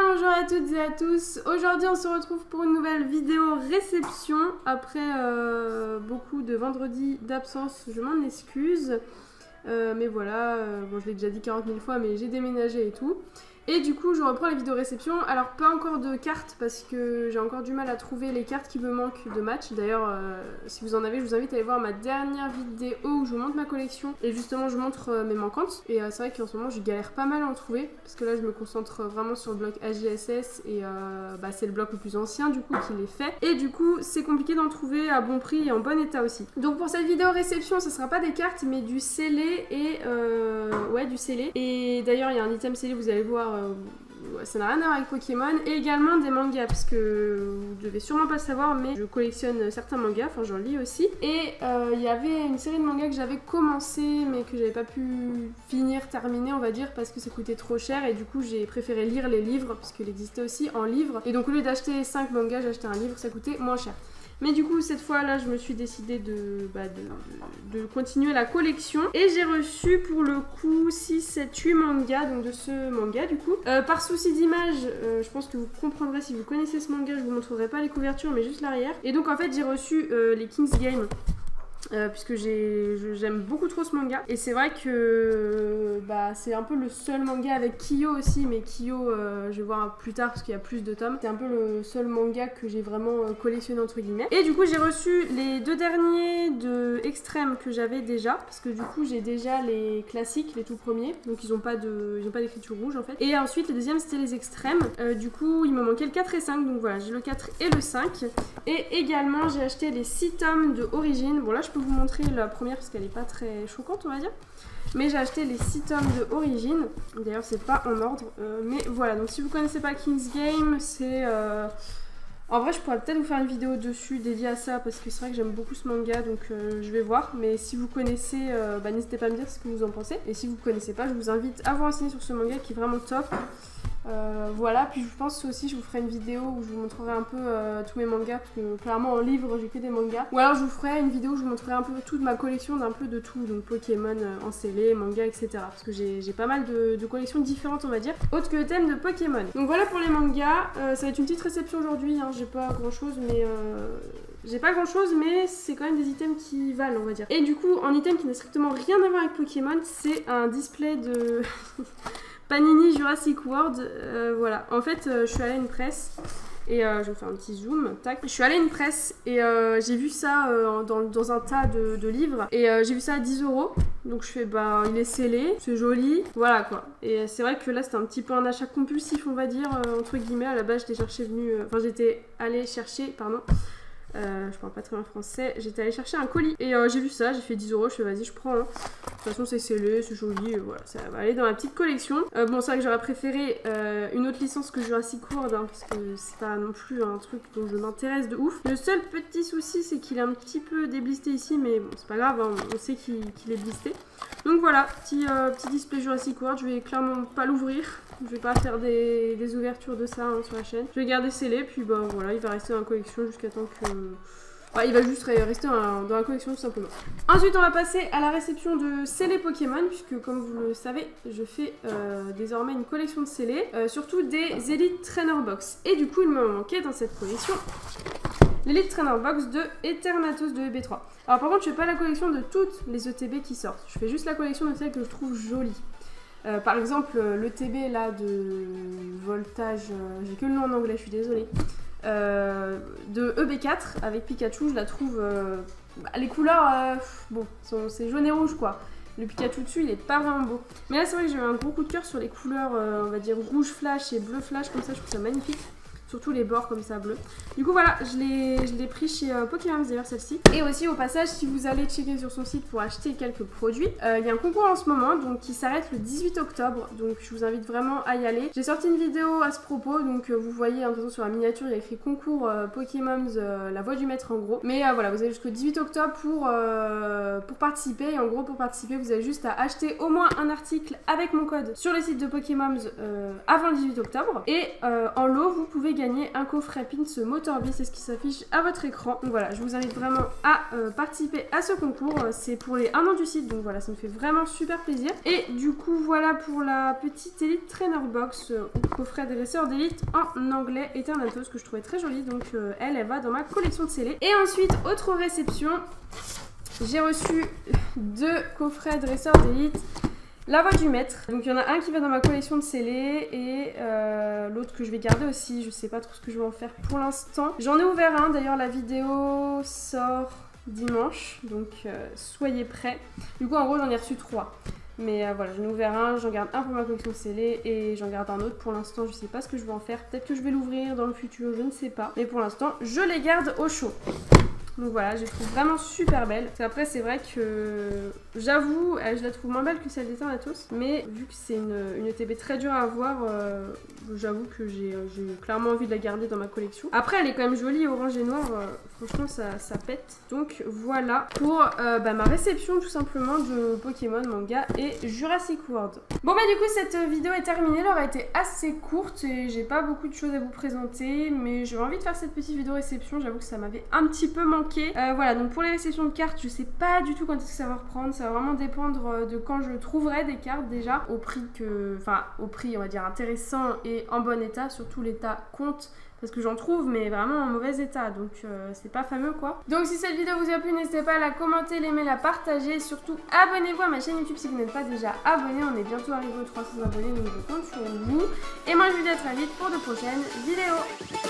bonjour à toutes et à tous. Aujourd'hui on se retrouve pour une nouvelle vidéo réception. Après beaucoup de vendredis d'absence, je m'en excuse. Mais voilà, bon, je l'ai déjà dit 40 000 fois, mais j'ai déménagé et tout. Et du coup je reprends les vidéos réception. Alors pas encore de cartes parce que j'ai encore du mal à trouver les cartes qui me manquent de match. D'ailleurs si vous en avez, je vous invite à aller voir ma dernière vidéo où je vous montre ma collection. Et justement je montre mes manquantes. Et c'est vrai qu'en ce moment je galère pas mal à en trouver. Parce que là je me concentre vraiment sur le bloc AGSS. Et c'est le bloc le plus ancien du coup qui l'est fait. Et du coup c'est compliqué d'en trouver à bon prix et en bon état aussi. Donc pour cette vidéo réception ce sera pas des cartes mais du scellé et du scellé. Et d'ailleurs il y a un item scellé, vous allez voir. Ça n'a rien à voir avec Pokémon, et également des mangas parce que vous devez sûrement pas le savoir mais je collectionne certains mangas, enfin j'en lis aussi, et il y avait une série de mangas que j'avais commencé mais que j'avais pas pu terminer on va dire parce que ça coûtait trop cher, et du coup j'ai préféré lire les livres parce qu'il existait aussi en livre, et donc au lieu d'acheter 5 mangas j'ai acheté un livre, ça coûtait moins cher. Mais du coup cette fois là je me suis décidée de continuer la collection, et j'ai reçu pour le coup 6, 7, 8 mangas, donc de ce manga du coup. Par souci d'image, je pense que vous comprendrez si vous connaissez ce manga, je vous montrerai pas les couvertures mais juste l'arrière. Et donc en fait j'ai reçu les King's Game. Puisque j'aime beaucoup trop ce manga, et c'est vrai que c'est un peu le seul manga avec Kyo aussi, mais Kyo je vais voir plus tard parce qu'il y a plus de tomes. C'est un peu le seul manga que j'ai vraiment collectionné entre guillemets. Et du coup j'ai reçu les deux derniers de Extrême que j'avais déjà, parce que du coup j'ai déjà les classiques, les tout premiers, donc ils ont pas d'écriture rouge en fait. Et ensuite les deuxièmes c'était les Extrêmes, du coup il me manquait le 4 et 5, donc voilà j'ai le 4 et le 5. Et également j'ai acheté les 6 tomes de Origine. Bon là je peux vous montrer la première parce qu'elle est pas très choquante on va dire, mais j'ai acheté les 6 tomes de Origine. D'ailleurs c'est pas en ordre, mais voilà. Donc si vous connaissez pas King's Game, c'est en vrai je pourrais peut-être vous faire une vidéo dessus dédiée à ça parce que c'est vrai que j'aime beaucoup ce manga, donc je vais voir. Mais si vous connaissez, n'hésitez pas à me dire ce que vous en pensez, et si vous connaissez pas je vous invite à vous renseigner sur ce manga qui est vraiment top. Voilà, puis je pense aussi je vous ferai une vidéo où je vous montrerai un peu tous mes mangas, parce que clairement en livre j'ai que des mangas. Ou alors je vous ferai une vidéo où je vous montrerai un peu toute ma collection d'un peu de tout, donc Pokémon en scellé, manga, etc. Parce que j'ai pas mal de collections différentes on va dire, autres que le thème de Pokémon. Donc voilà pour les mangas, ça va être une petite réception aujourd'hui, hein. J'ai pas grand chose mais c'est quand même des items qui valent on va dire. Et du coup en item qui n'a strictement rien à voir avec Pokémon, c'est un display de... Panini Jurassic World, voilà. En fait, je suis allée à une presse et je vais faire un petit zoom, tac. Je suis allée à une presse et j'ai vu ça dans un tas de livres, et j'ai vu ça à 10 €. Donc je fais il est scellé, c'est joli, voilà quoi. Et c'est vrai que là c'était un petit peu un achat compulsif on va dire, entre guillemets. À la base j'étais allée chercher, pardon. Je parle pas très bien français, j'étais allée chercher un colis et j'ai vu ça, j'ai fait 10 €, je fais vas-y je prends, hein. De toute façon c'est scellé, c'est joli, voilà, ça va aller dans ma petite collection. Bon c'est vrai que j'aurais préféré une autre licence que Jurassic World, hein, parce que c'est pas non plus un truc dont je m'intéresse de ouf. Le seul petit souci c'est qu'il est un petit peu déblisté ici, mais bon c'est pas grave, hein, on sait qu'il est blisté. Donc voilà, petit display Jurassic World, je vais clairement pas l'ouvrir. Je vais pas faire des ouvertures de ça hein, sur la chaîne. Je vais garder scellé, puis voilà, il va rester dans la collection jusqu'à temps que... il va juste rester dans la collection tout simplement. Ensuite on va passer à la réception de scellés Pokémon, puisque comme vous le savez, je fais désormais une collection de scellés, surtout des Elite Trainer Box. Et du coup il me manquait dans cette collection l'Elite Trainer Box de Eternatus de EB3. Alors par contre je fais pas la collection de toutes les ETB qui sortent, je fais juste la collection de celles que je trouve jolies. Par exemple l'ETB là de Voltage, j'ai que le nom en anglais, je suis désolée, de EB4 avec Pikachu, je la trouve, les couleurs, bon, c'est jaune et rouge quoi. Le Pikachu dessus il est pas vraiment beau. Mais là c'est vrai que j'ai eu un gros coup de cœur sur les couleurs, on va dire rouge flash et bleu flash, comme ça je trouve ça magnifique. Surtout les bords comme ça bleu. Du coup voilà, je l'ai pris chez Pokémon d'ailleurs celle-ci. Et aussi au passage, si vous allez checker sur son site pour acheter quelques produits, il y a un concours en ce moment donc qui s'arrête le 18 octobre. Donc je vous invite vraiment à y aller. J'ai sorti une vidéo à ce propos, donc vous voyez en faisant sur la miniature, il y a écrit concours Pokémon la voix du maître en gros. Mais voilà, vous avez jusqu'au 18 octobre pour participer. Et en gros pour participer, vous avez juste à acheter au moins un article avec mon code sur le site de Pokémon avant le 18 octobre. Et en lot, vous pouvez gagner un coffret Pins Motorbee, c'est ce qui s'affiche à votre écran. Donc voilà, je vous invite vraiment à participer à ce concours, c'est pour les 1 an du site, donc voilà, ça me fait vraiment super plaisir. Et du coup voilà pour la petite Elite Trainer Box, coffret dresseur d'élite en anglais Eternatus, que je trouvais très jolie, donc elle va dans ma collection de scellés. Et ensuite, autre réception, j'ai reçu 2 coffrets dresseurs d'élite La Voix du Maître. Donc il y en a un qui va dans ma collection de scellés et l'autre que je vais garder aussi. Je sais pas trop ce que je vais en faire pour l'instant. J'en ai ouvert un, d'ailleurs la vidéo sort dimanche, donc soyez prêts. Du coup en gros j'en ai reçu 3. Mais voilà, j'en ai ouvert un, j'en garde un pour ma collection de scellés et j'en garde un autre. Pour l'instant je sais pas ce que je vais en faire. Peut-être que je vais l'ouvrir dans le futur, je ne sais pas. Mais pour l'instant je les garde au chaud. Donc voilà, je les trouve vraiment super belles. Après c'est vrai que j'avoue, je la trouve moins belle que celle d'Eternatus. Mais vu que c'est une ETB très dure à avoir, j'avoue que j'ai clairement envie de la garder dans ma collection. Après elle est quand même jolie, orange et noir, franchement ça pète. Donc voilà pour ma réception tout simplement de Pokémon, manga et Jurassic World. Bon bah du coup cette vidéo est terminée, elle aura été assez courte et j'ai pas beaucoup de choses à vous présenter. Mais j'avais envie de faire cette petite vidéo réception, j'avoue que ça m'avait un petit peu manqué. Voilà, donc pour les réceptions de cartes, je sais pas du tout quand est-ce que ça va reprendre. Ça va vraiment dépendre de quand je trouverai des cartes déjà au prix au prix on va dire intéressant et en bon état. Surtout l'état compte parce que j'en trouve mais vraiment en mauvais état, donc c'est pas fameux quoi. Donc si cette vidéo vous a plu, n'hésitez pas à la commenter, l'aimer, la partager et surtout abonnez-vous à ma chaîne YouTube si vous n'êtes pas déjà abonné. On est bientôt arrivé aux 300 abonnés, donc je compte sur vous. Et moi je vous dis à très vite pour de prochaines vidéos.